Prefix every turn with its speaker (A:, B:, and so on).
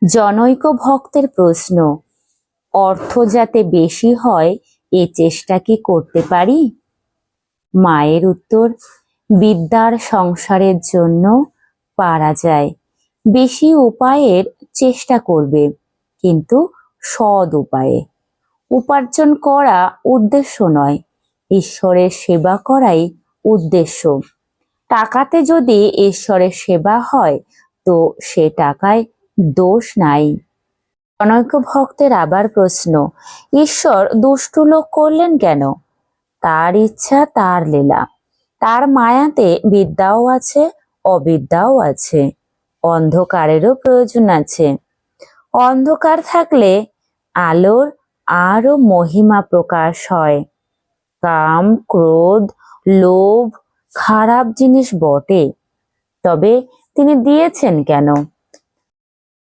A: জনৈক ভক্তের প্রশ্ন, অর্থ যাতে বেশি হয় এ চেষ্টা কি করতে পারি? মায়ের উত্তর, বিদ্যার সংসারের জন্য পারা যায়। বেশি উপায়ের চেষ্টা করবে, কিন্তু সৎ উপায়ে। উপার্জন করা উদ্দেশ্য নয়, ঈশ্বরের সেবা করাই উদ্দেশ্য। টাকাতে যদি ঈশ্বরের সেবা হয় তো সে টাকায় দোষ নাই। জনৈক ভক্তের আবার প্রশ্ন, ঈশ্বর দুষ্টু লোক করলেন কেন? তার ইচ্ছা, তার লীলা। তার মায়াতে বিদ্যাও আছে, অবিদ্যাও আছে। অন্ধকারেরও প্রয়োজন আছে। অন্ধকার থাকলে আলোর আরো মহিমা প্রকাশ হয়। কাম, ক্রোধ, লোভ খারাপ জিনিস বটে, তবে তিনি দিয়েছেন কেন?